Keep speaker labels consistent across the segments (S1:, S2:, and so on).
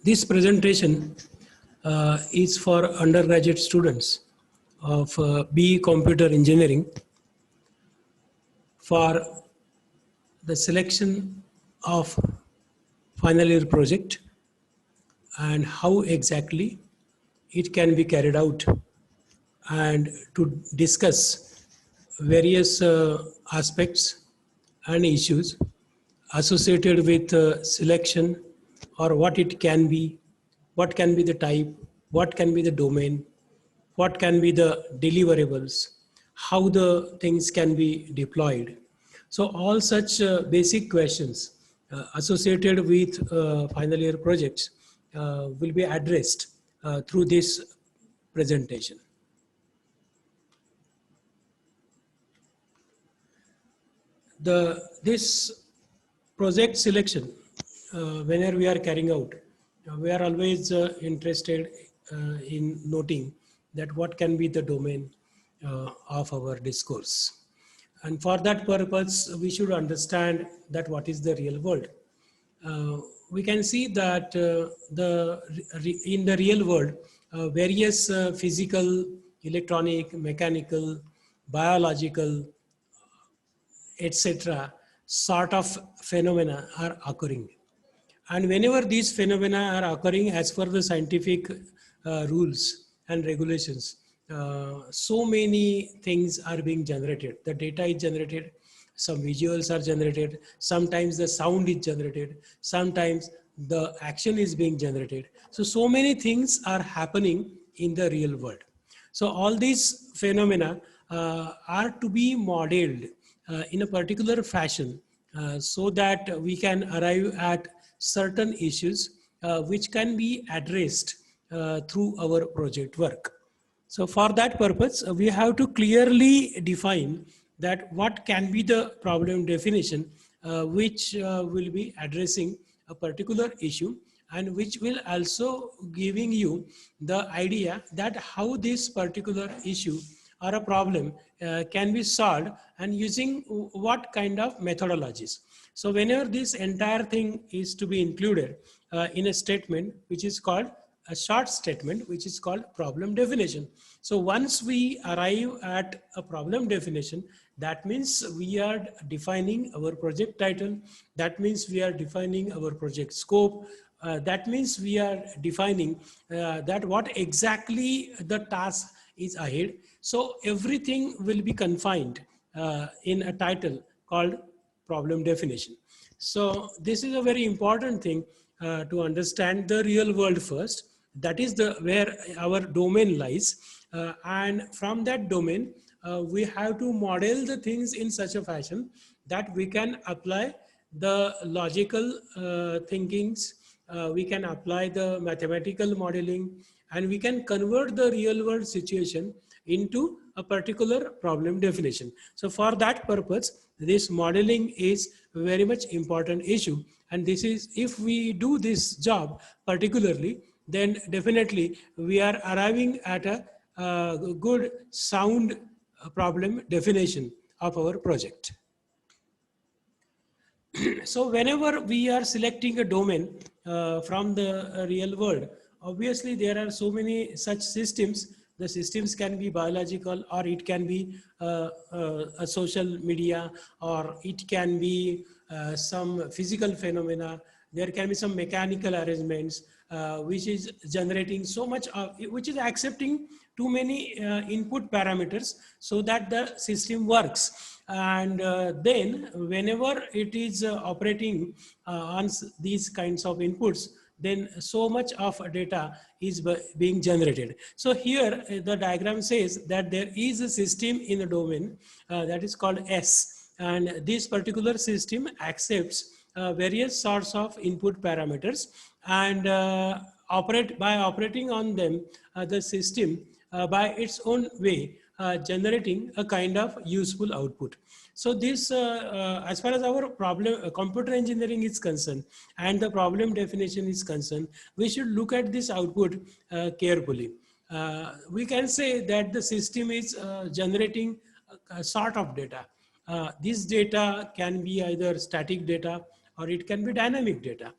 S1: This presentation is for undergraduate students of BE Computer Engineering for the selection of final year project and how exactly it can be carried out, and to discuss various aspects and issues associated with selection, or what it can be, what can be the type, what can be the domain, what can be the deliverables, how the things can be deployed. So all such basic questions associated with final year projects will be addressed through this presentation. This project selection, whenever we are carrying out, we are always interested in noting that what can be the domain of our discourse. And for that purpose, we should understand that what is the real world. We can see that in the real world, various physical, electronic, mechanical, biological, etc. sort of phenomena are occurring. And whenever these phenomena are occurring as per the scientific rules and regulations, so many things are being generated. The data is generated, some visuals are generated, sometimes the sound is generated, sometimes the action is being generated. So many things are happening in the real world. So all these phenomena are to be modeled in a particular fashion so that we can arrive at certain issues which can be addressed through our project work. So for that purpose, we have to clearly define that what can be the problem definition which will be addressing a particular issue, and which will also giving you the idea that how this particular issue or a problem can be solved and using what kind of methodologies. So whenever this entire thing is to be included in a statement which is called a short statement, which is called problem definition. So once we arrive at a problem definition, that means we are defining our project title, that means we are defining our project scope, that means we are defining that what exactly the task is ahead. So everything will be confined in a title called problem definition. So this is a very important thing to understand the real world first. That is where our domain lies. And from that domain, we have to model the things in such a fashion that we can apply the logical thinkings, we can apply the mathematical modeling, and we can convert the real world situation into a particular problem definition. So for that purpose, this modeling is very much important issue. And this is, if we do this job particularly, then definitely we are arriving at a good sound problem definition of our project. So whenever we are selecting a domain from the real world, obviously there are so many such systems. The systems can be biological, or it can be a social media, or it can be some physical phenomena. There can be some mechanical arrangements which is generating so much, which is accepting too many input parameters so that the system works. And then whenever it is operating on these kinds of inputs, then so much of data is being generated. So here the diagram says that there is a system in the domain that is called S, and this particular system accepts various sorts of input parameters, and by operating on them, the system by its own way generating a kind of useful output. So this, as far as our problem, computer engineering is concerned, and the problem definition is concerned, we should look at this output carefully. we can say that the system is generating a sort of data. This data can be either static data or it can be dynamic data.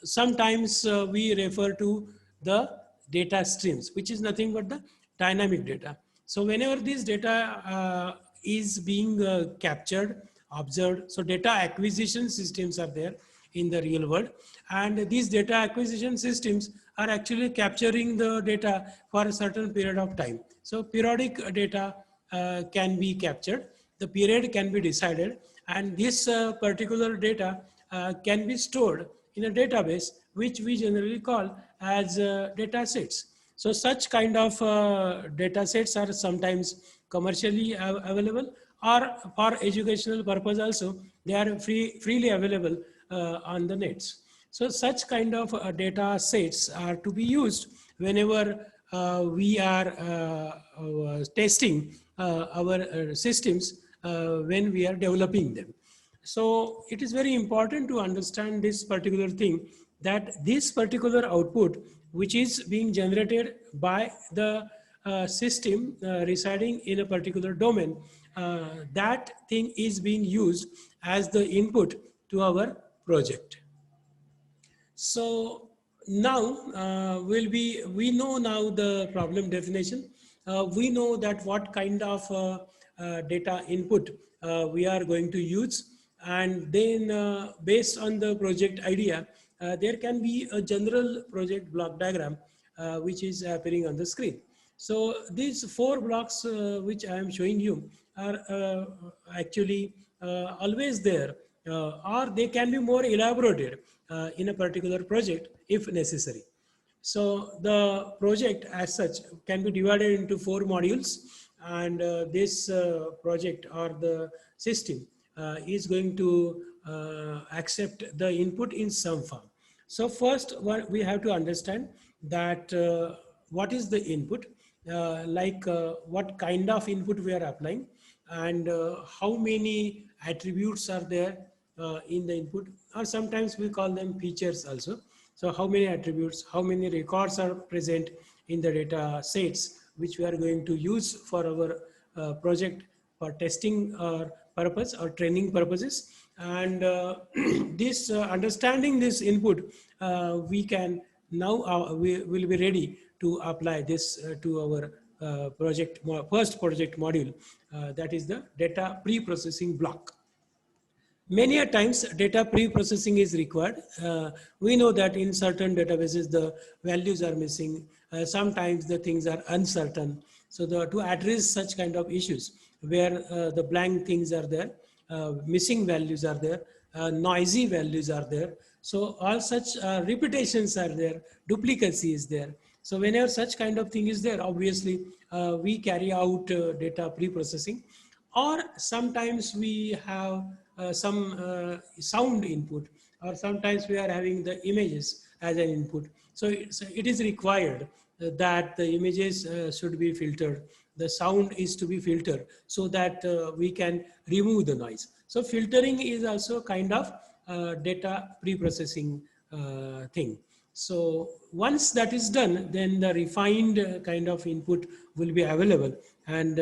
S1: Sometimes we refer to the data streams, which is nothing but the dynamic data. So whenever this data is being captured, observed, so data acquisition systems are there in the real world, and these data acquisition systems are actually capturing the data for a certain period of time. So periodic data can be captured, the period can be decided, and this particular data can be stored in a database which we generally call as data sets. So such kind of data sets are sometimes commercially available, or for educational purpose also they are freely available on the nets. So such kind of data sets are to be used whenever we are testing our systems when we are developing them. So it is very important to understand this particular thing, that this particular output which is being generated by the system residing in a particular domain, that thing is being used as the input to our project. So now we know now the problem definition. We know that what kind of data input we are going to use, and then based on the project idea, there can be a general project block diagram which is appearing on the screen. So these four blocks which I am showing you are actually always there, or they can be more elaborated in a particular project if necessary. So the project as such can be divided into four modules, and this project or the system is going to accept the input in some form. So first, what we have to understand that what is the input, what kind of input we are applying, and how many attributes are there in the input, or sometimes we call them features also. So how many attributes, how many records are present in the data sets which we are going to use for our project for testing purpose or training purposes. And this understanding this input, we can now we will be ready to apply this to our first project module, that is the data pre-processing block. Many a times data pre-processing is required. We know that in certain databases the values are missing. Sometimes the things are uncertain. So to address such kind of issues where the blank things are there, missing values are there, noisy values are there. So all such repetitions are there, duplicacy is there. So whenever such kind of thing is there, obviously we carry out data pre-processing, or sometimes we have some sound input, or sometimes we are having the images as an input. So it is required that the images should be filtered, the sound is to be filtered, so that we can remove the noise. So filtering is also kind of data pre-processing thing. So once that is done, then the refined kind of input will be available, and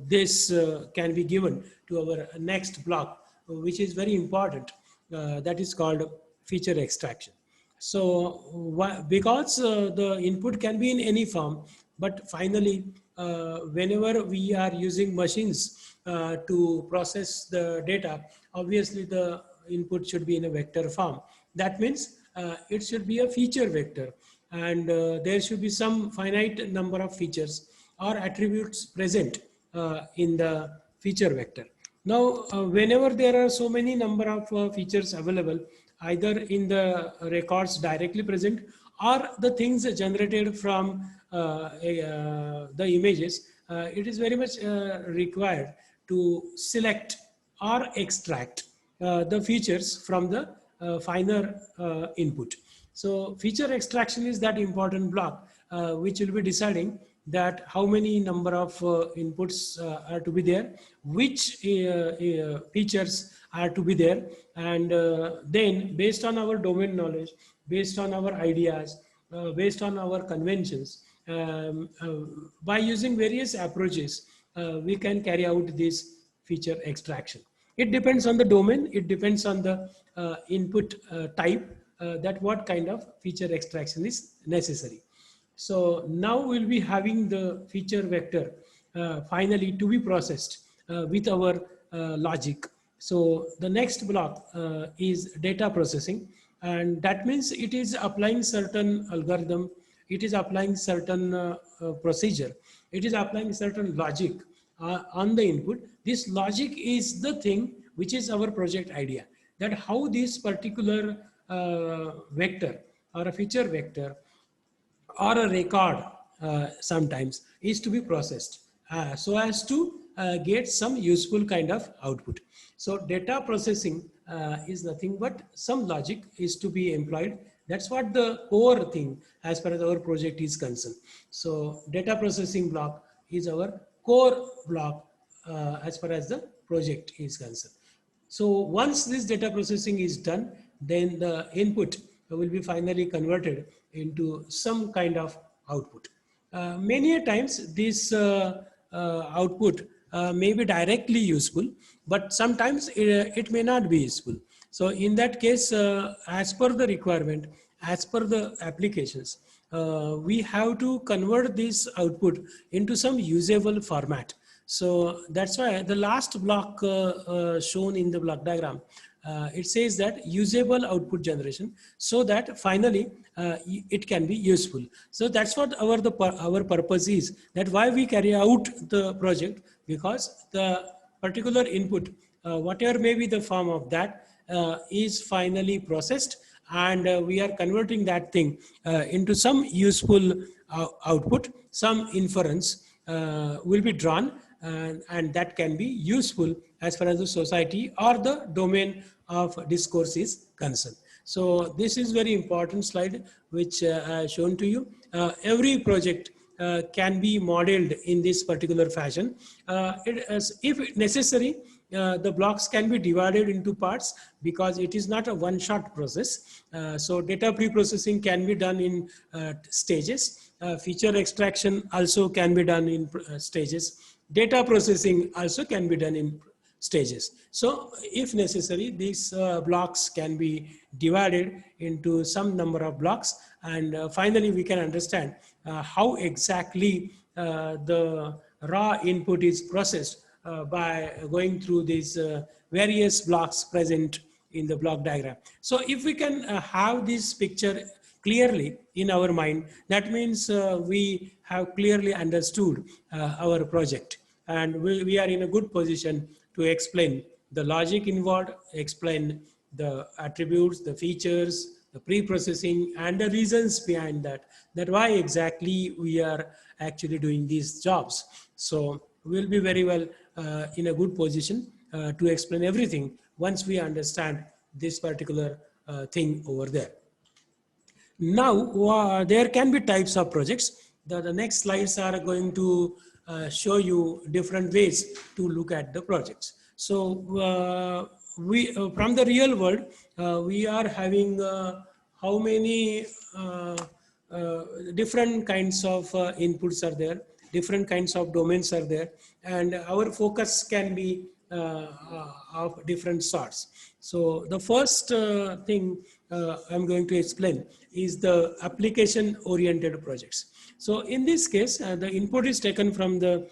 S1: this can be given to our next block, which is very important. That is called feature extraction. So because the input can be in any form, but finally, whenever we are using machines to process the data, obviously the input should be in a vector form. That means it should be a feature vector, and there should be some finite number of features or attributes present in the feature vector. Now, whenever there are so many number of features available, either in the records directly present or the things generated from the images, it is very much required to select or extract the features from the finer input. So feature extraction is that important block which will be deciding that how many number of inputs are to be there, which features are to be there, and then based on our domain knowledge, based on our ideas, based on our conventions, by using various approaches, we can carry out this feature extraction. It depends on the domain, it depends on the input type, that what kind of feature extraction is necessary. So now we'll be having the feature vector finally to be processed with our logic. So the next block is data processing, and that means it is applying certain algorithm, it is applying certain procedure, it is applying certain logic on the input. This logic is the thing which is our project idea, that how this particular vector or a feature vector or a record sometimes is to be processed so as to get some useful kind of output. So data processing is nothing but some logic is to be employed. That's what the core thing as far as our project is concerned. So data processing block is our core block as far as the project is concerned. So once this data processing is done, then the input will be finally converted into some kind of output. Many a times this output may be directly useful, but sometimes it may not be useful. So in that case, as per the requirement, as per the applications, we have to convert this output into some usable format. So that's why the last block shown in the block diagram, it says that usable output generation, so that finally it can be useful. So that's what our purpose is, that why we carry out the project, because the particular input, whatever may be the form of that, is finally processed, and we are converting that thing into some useful output. Some inference will be drawn, and that can be useful as far as the society or the domain of discourse is concerned. So this is very important slide which I have shown to you. Every project can be modeled in this particular fashion. If necessary, the blocks can be divided into parts, because it is not a one-shot process. So data pre-processing can be done in stages. Feature extraction also can be done in stages. Data processing also can be done in stages. So if necessary, these blocks can be divided into some number of blocks, and finally we can understand how exactly the raw input is processed by going through these various blocks present in the block diagram. So if we can have this picture clearly in our mind, that means we have clearly understood our project, and we are in a good position to explain the logic involved, explain the attributes, the features, the pre-processing, and the reasons behind that, that why exactly we are actually doing these jobs. So we'll be very well in a good position to explain everything once we understand this particular thing over there. Now, there can be types of projects. The next slides are going to show you different ways to look at the projects. So we from the real world, we are having how many different kinds of inputs are there, different kinds of domains are there, and our focus can be of different sorts. So the first thing I'm going to explain is the application oriented projects. So in this case, the input is taken from the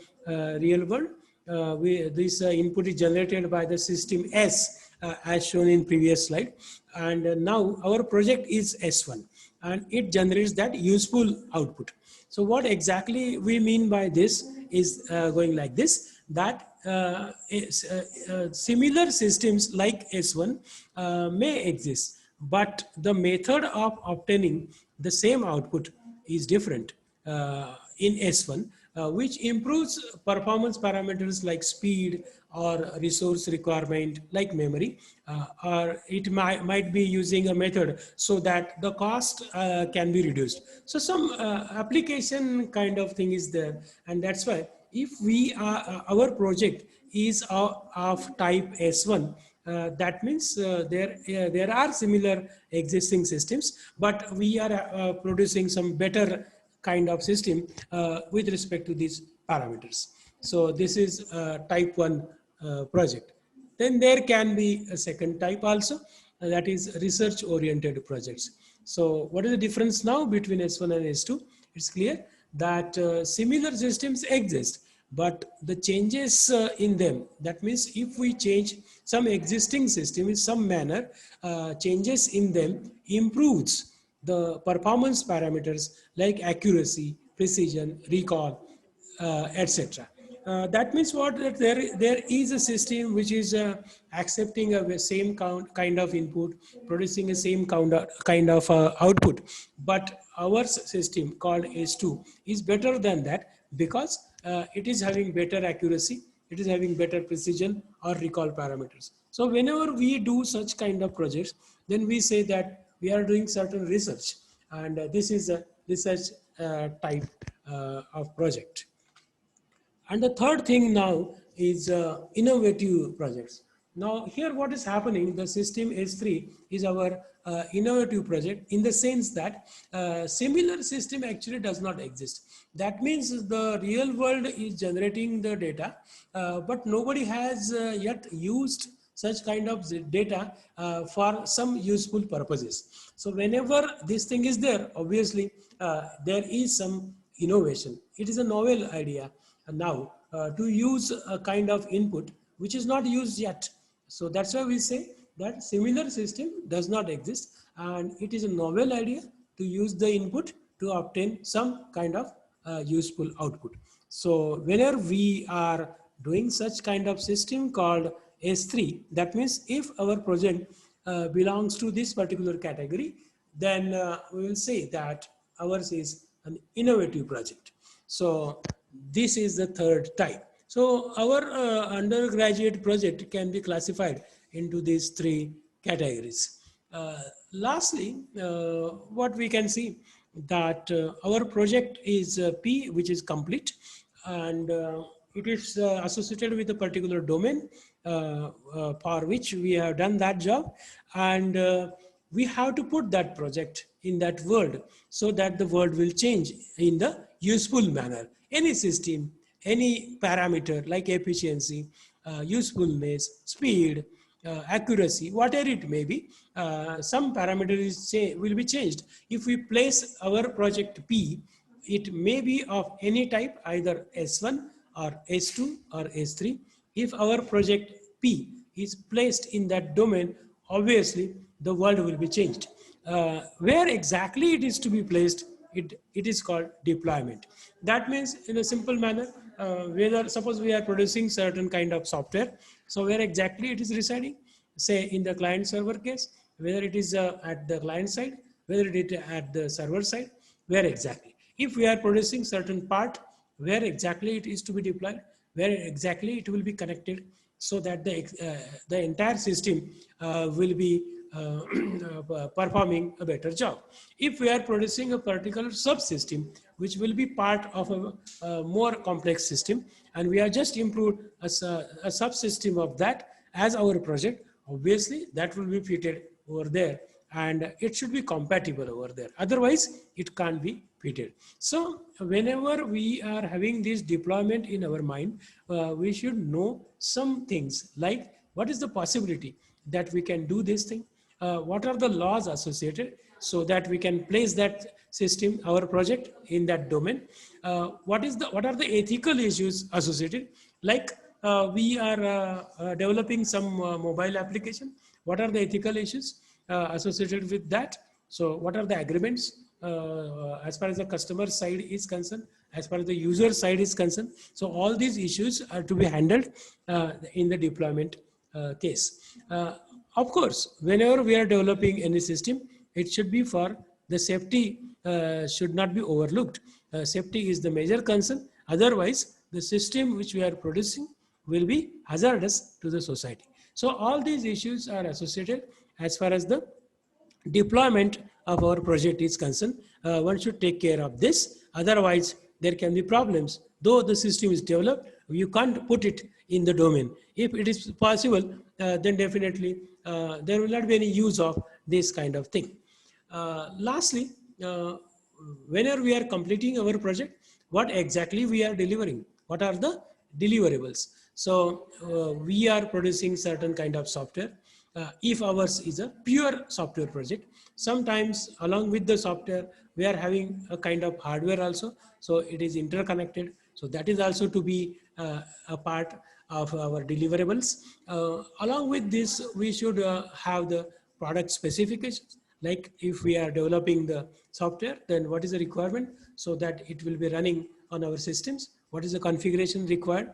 S1: real world. This input is generated by the system S as shown in previous slide. And now our project is S1, and it generates that useful output. So what exactly we mean by this is going like this, that similar systems like S1 may exist, but the method of obtaining the same output is different in S1, which improves performance parameters like speed or resource requirement like memory, or it might be using a method so that the cost can be reduced. So some application kind of thing is there, and that's why if we are our project is of type S1, that means there are similar existing systems, but we are producing some better kind of system with respect to these parameters. So this is type 1 project. Then there can be a second type also, that is research oriented projects. So what is the difference now between S1 and S2? It's clear that similar systems exist, but the changes in them, that means if we change some existing system in some manner, changes in them improves the performance parameters like accuracy, precision, recall, etc. That means what, that there is a system which is accepting a same kind of input, producing a same kind of output, but our system called S2 is better than that because it is having better accuracy, it is having better precision or recall parameters. So whenever we do such kind of projects, then we say that we are doing certain research, and this is a research type of project. And the third thing now is innovative projects. Now here what is happening, the system S3 is our innovative project in the sense that similar system actually does not exist. That means the real world is generating the data, but nobody has yet used such kind of data for some useful purposes. So whenever this thing is there, obviously there is some innovation. It is a novel idea now to use a kind of input which is not used yet. So that's why we say that similar system does not exist, and it is a novel idea to use the input to obtain some kind of useful output. So whenever we are doing such kind of system called S3, that means if our project belongs to this particular category, then we will say that ours is an innovative project. So this is the third type. So our undergraduate project can be classified into these three categories. Lastly, what we can see that our project is P, which is complete, and it is associated with a particular domain for which we have done that job, and we have to put that project in that world so that the world will change in the useful manner. Any system, any parameter like efficiency, usefulness, speed, accuracy, whatever it may be, some parameter will be changed. If we place our project P, it may be of any type, either S1 or S2 or S3. If our project P is placed in that domain, obviously the world will be changed. Where exactly it is to be placed, it is called deployment. That means in a simple manner, whether suppose we are producing certain kind of software, so where exactly it is residing, say in the client server case, whether it is at the client side, whether it is at the server side, where exactly. If we are producing certain part, where exactly it is to be deployed, where exactly it will be connected, so that the entire system will be performing a better job. If we are producing a particular subsystem which will be part of a more complex system, and we are just improved a subsystem of that as our project, obviously that will be fitted over there, and it should be compatible over there. Otherwise, it can't be fitted. So whenever we are having this deployment in our mind, we should know some things like what is the possibility that we can do this thing, what are the laws associated so that we can place that system, our project, in that domain. What are the ethical issues associated, like we are developing some mobile application. What are the ethical issues associated with that? So what are the agreements as far as the customer side is concerned, as far as the user side is concerned? So all these issues are to be handled in the deployment case. Of course, whenever we are developing any system, it should be for the safety should not be overlooked. Safety is the major concern. Otherwise, the system which we are producing will be hazardous to the society. So all these issues are associated as far as the deployment of our project is concerned. One should take care of this. Otherwise, there can be problems. Though the system is developed, you can't put it in the domain. If it is possible, then definitely there will not be any use of this kind of thing. Lastly, whenever we are completing our project, what exactly we are delivering, what are the deliverables. So we are producing certain kind of software. If ours is a pure software project, sometimes along with the software we are having a kind of hardware also, so it is interconnected, so that is also to be a part of our deliverables. Along with this, we should have the product specifications, like if we are developing the software, then what is the requirement so that it will be running on our systems, what is the configuration required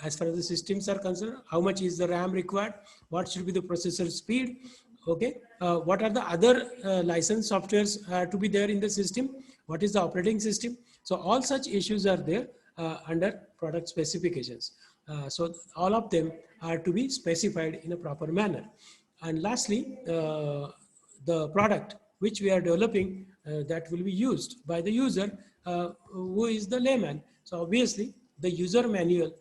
S1: as far as the systems are concerned, how much is the RAM required, what should be the processor speed, okay, what are the other licensed softwares to be there in the system, what is the operating system. So all such issues are there under product specifications. So all of them are to be specified in a proper manner. And lastly, the product which we are developing that will be used by the user who is the layman. So obviously the user manual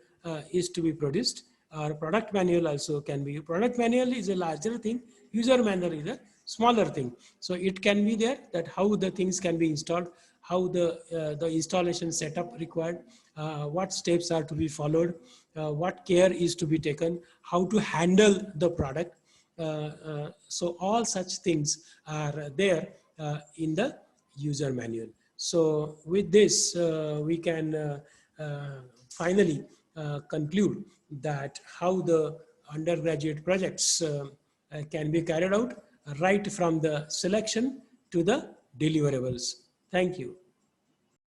S1: is to be produced, or product manual also can be. Product manual is a larger thing, user manual is a smaller thing. So it can be there that how the things can be installed, how the installation setup required, what steps are to be followed, what care is to be taken, how to handle the product. So all such things are there in the user manual. So with this, we can finally conclude that how the undergraduate projects can be carried out right from the selection to the deliverables. Thank you.